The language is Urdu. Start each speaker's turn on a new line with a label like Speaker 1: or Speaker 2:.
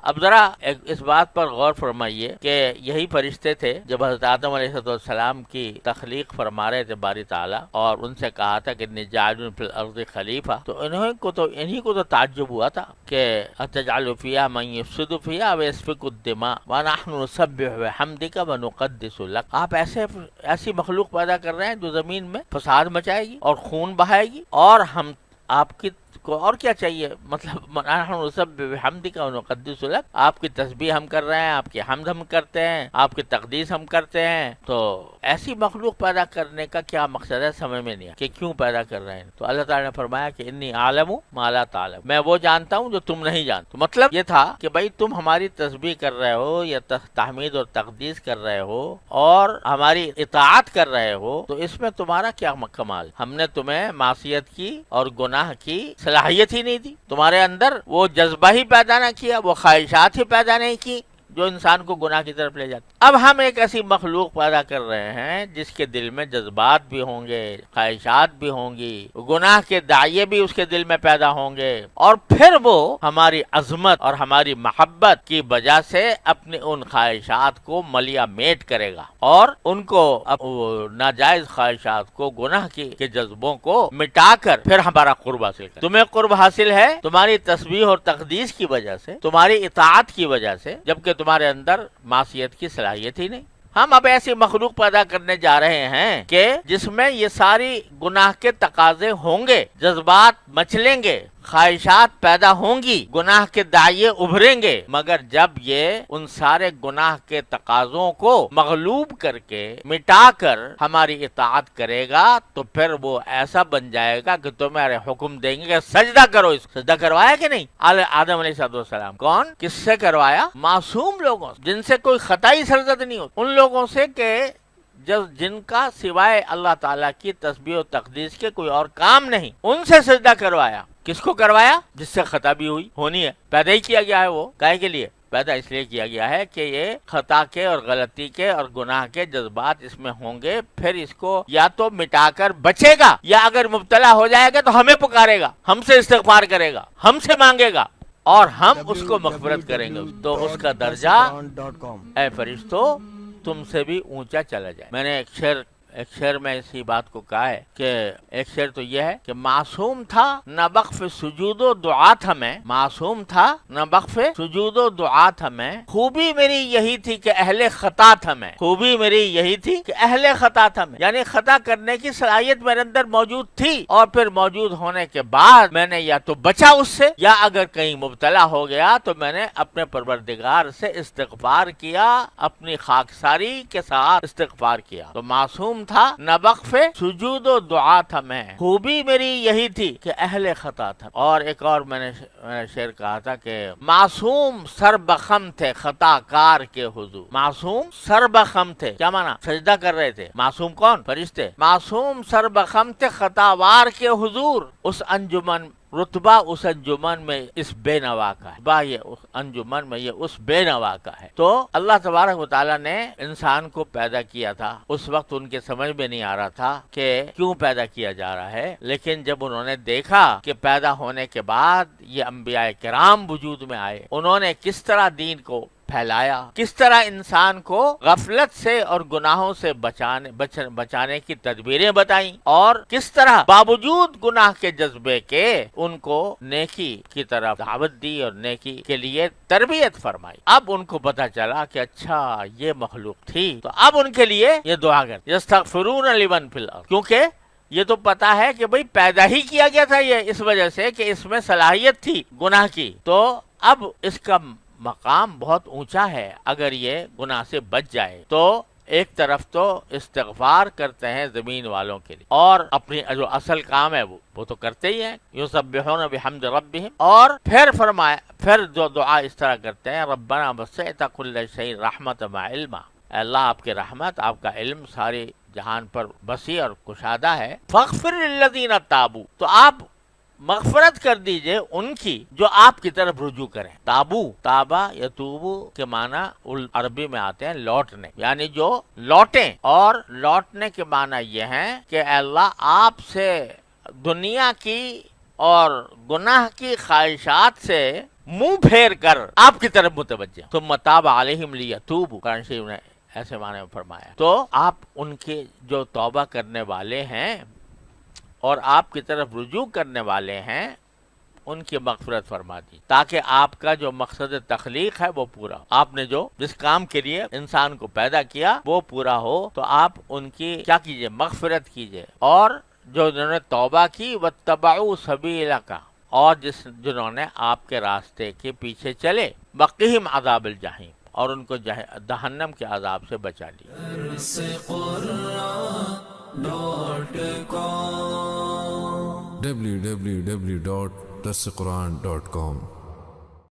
Speaker 1: اب ذرا اس بات پر غور فرمائیے کہ یہی فرشتے تھے جب حضرت آدم علیہ السلام کی تخلیق فرما رہے تھے باری تعالیٰ، اور ان سے کہا تھا کہ انی جاعل فی الارض خلیفہ، تو انہی کو تو تعجب ہوا تھا کہ اتجعل فیہا من یفسد فیہا ویسفک الدماء ونحن نسبح بحمدک ونقدس لک، آپ ایسی مخلوق پیدا کر رہے ہیں جو زمین میں فساد مچائے گی اور خون بہائے گی، اور ہم آپ کی کو اور کیا چاہیے؟ مطلب نحن نسبح بحمدک ونقدس لک، آپ کی تسبیح ہم کر رہے ہیں، آپ کی حمد ہم کرتے ہیں، آپ کی تقدیس ہم کرتے ہیں، تو ایسی مخلوق پیدا کرنے کا کیا مقصد ہے؟ سمجھ میں نہیں آیا کہ کیوں پیدا کر رہے ہیں۔ تو اللہ تعالیٰ نے فرمایا کہ انی اعلم ما لا تعلم، میں وہ جانتا ہوں جو تم نہیں جانتے۔ مطلب یہ تھا کہ بھائی تم ہماری تسبیح کر رہے ہو یا تحمید اور تقدیس کر رہے ہو اور ہماری اطاعت کر رہے ہو، تو اس میں تمہارا کیا کمال؟ ہم نے تمہیں معصیت کی اور گناہ کی صلاحیت ہی نہیں دی، تمہارے اندر وہ جذبہ ہی پیدا نہ کیا، وہ خواہشات ہی پیدا نہیں کی جو انسان کو گناہ کی طرف لے جاتی۔ اب ہم ایک ایسی مخلوق پیدا کر رہے ہیں جس کے دل میں جذبات بھی ہوں گے، خواہشات بھی ہوں گی، گناہ کے داعیے بھی اس کے دل میں پیدا ہوں گے، اور پھر وہ ہماری عظمت اور ہماری محبت کی وجہ سے اپنی ان خواہشات کو ملیا میٹ کرے گا اور ان کو ناجائز خواہشات کو، گناہ کے جذبوں کو مٹا کر پھر ہمارا قرب حاصل کرے۔ تمہیں قرب حاصل ہے تمہاری تسبیح اور تقدیس کی وجہ سے، تمہاری اطاعت کی وجہ سے، جبکہ تمہارے اندر معصیت کی صلاحیت ہی نہیں۔ ہم اب ایسی مخلوق پیدا کرنے جا رہے ہیں کہ جس میں یہ ساری گناہ کے تقاضے ہوں گے، جذبات مچلیں گے، خواہشات پیدا ہوں گی، گناہ کے داعیے ابھریں گے، مگر جب یہ ان سارے گناہ کے تقاضوں کو مغلوب کر کے مٹا کر ہماری اطاعت کرے گا تو پھر وہ ایسا بن جائے گا کہ تمہارے حکم دیں گے کہ سجدہ کرو۔ اس سجدہ کروایا کہ نہیں آدم علیہ السلام؟ کون؟ کس سے کروایا؟ معصوم لوگوں سے، جن سے کوئی خطائی سرزد نہیں ہوتی، ان لوگوں سے کہ جن کا سوائے اللہ تعالیٰ کی تسبیح و تقدیس کے کوئی اور کام نہیں، ان سے سجدہ کروایا۔ کس کو کروایا؟ جس سے خطا بھی ہونی ہے، پیدا ہی کیا گیا ہے۔ وہ کائے کے لیے پیدا؟ اس لیے کیا گیا ہے کہ یہ خطا کے اور غلطی کے اور گناہ کے جذبات اس میں ہوں گے، پھر اس کو یا تو مٹا کر بچے گا، یا اگر مبتلا ہو جائے گا تو ہمیں پکارے گا، ہم سے استغفار کرے گا، ہم سے مانگے گا، اور ہم اس کو مغفرت کریں گے، تو اس کا درجہ اے فرشتوں تم سے بھی اونچا چلا جائے۔ میں نے ایک شعر میں اسی بات کو کہا ہے کہ ایک شعر تو یہ ہے کہ معصوم تھا نہ وقف سجود و دعا تھا میں، معصوم تھا نہ وقف سجود و دعا تھا میں، خوبی میری یہی تھی کہ اہل خطا تھا میں، خوبی میری یہی تھی کہ اہل خطا تھا میں، یعنی خطا کرنے کی صلاحیت میرے اندر موجود تھی، اور پھر موجود ہونے کے بعد میں نے یا تو بچا اس سے، یا اگر کہیں مبتلا ہو گیا تو میں نے اپنے پروردگار سے استغفار کیا، اپنی خاکساری کے ساتھ استغفار کیا۔ تو معصوم تھا نہ وقف سجود و دعا تھا میں، خوبی میری یہی تھی کہ اہل خطا تھا۔ اور ایک اور میں نے شعر کہا تھا کہ معصوم سر بخم تھے خطا کار کے حضور، معصوم سر بخم تھے، کیا مانا؟ سجدہ کر رہے تھے۔ معصوم کون؟ فرشتے۔ معصوم سر بخم تھے خطا وار کے حضور، اس انجمن رتبہ اس انجمن میں اس بے نوا کا ہے، یہ اس انجمن میں یہ اس بے نوا کا ہے۔ تو اللہ تبارک و تعالیٰ نے انسان کو پیدا کیا تھا، اس وقت ان کے سمجھ میں نہیں آ رہا تھا کہ کیوں پیدا کیا جا رہا ہے، لیکن جب انہوں نے دیکھا کہ پیدا ہونے کے بعد یہ انبیاء کرام وجود میں آئے، انہوں نے کس طرح دین کو پھیلایا، کس طرح انسان کو غفلت سے اور گناہوں سے بچانے کی تدبیریں بتائیں، اور کس طرح باوجود گناہ کے جذبے کے ان کو نیکی کی طرف دعوت دی اور نیکی کے لیے تربیت فرمائی۔ اب ان کو پتا چلا کہ اچھا یہ مخلوق تھی، تو اب ان کے لیے یہ دعا کرتے یستغفرون لمن فی الارض، کیونکہ یہ تو پتا ہے کہ بھئی پیدا ہی کیا گیا تھا یہ اس وجہ سے کہ اس میں صلاحیت تھی گناہ کی، تو اب اس کا مقام بہت اونچا ہے۔ اگر یہ گناہ سے بچ جائے تو ایک طرف تو استغفار کرتے ہیں زمین والوں کے لیے، اور اپنی جو اصل کام ہے وہ تو کرتے ہی ہیں، یسبحون بحمد ربہم، اور پھر جو دعا اس طرح کرتے ہیں ربنا وسعت کل شیء رحمۃ و علما، اے اللہ آپ کی رحمت، آپ کا علم سارے جہان پر وسیع اور کشادہ ہے، فاغفر للذین تابوا، تو آپ مغفرت کر دیجئے ان کی جو آپ کی طرف رجوع کریں۔ تابا یتوبو کے معنی عربی میں آتے ہیں لوٹنے، یعنی جو لوٹیں، اور لوٹنے کے معنی یہ ہیں کہ اے اللہ آپ سے دنیا کی اور گناہ کی خواہشات سے منہ پھیر کر آپ کی طرف متوجہ، ثم تاب علیہم لیتوبوا، قرآن شریف نے ایسے معنی میں فرمایا. تو آپ ان کے جو توبہ کرنے والے ہیں اور آپ کی طرف رجوع کرنے والے ہیں ان کی مغفرت فرما دی، تاکہ آپ کا جو مقصد تخلیق ہے وہ پورا ہو. آپ نے جو جس کام کے لیے انسان کو پیدا کیا وہ پورا ہو، تو آپ ان کی کیا کیجئے؟ مغفرت کیجئے. اور جو جنہوں نے توبہ کی واتبعوا سبیلک، اور جنہوں نے آپ کے راستے کے پیچھے چلے، وقہم عذاب الجحیم، اور ان کو جہنم کے عذاب سے بچا لیا.
Speaker 2: www.darsequran.com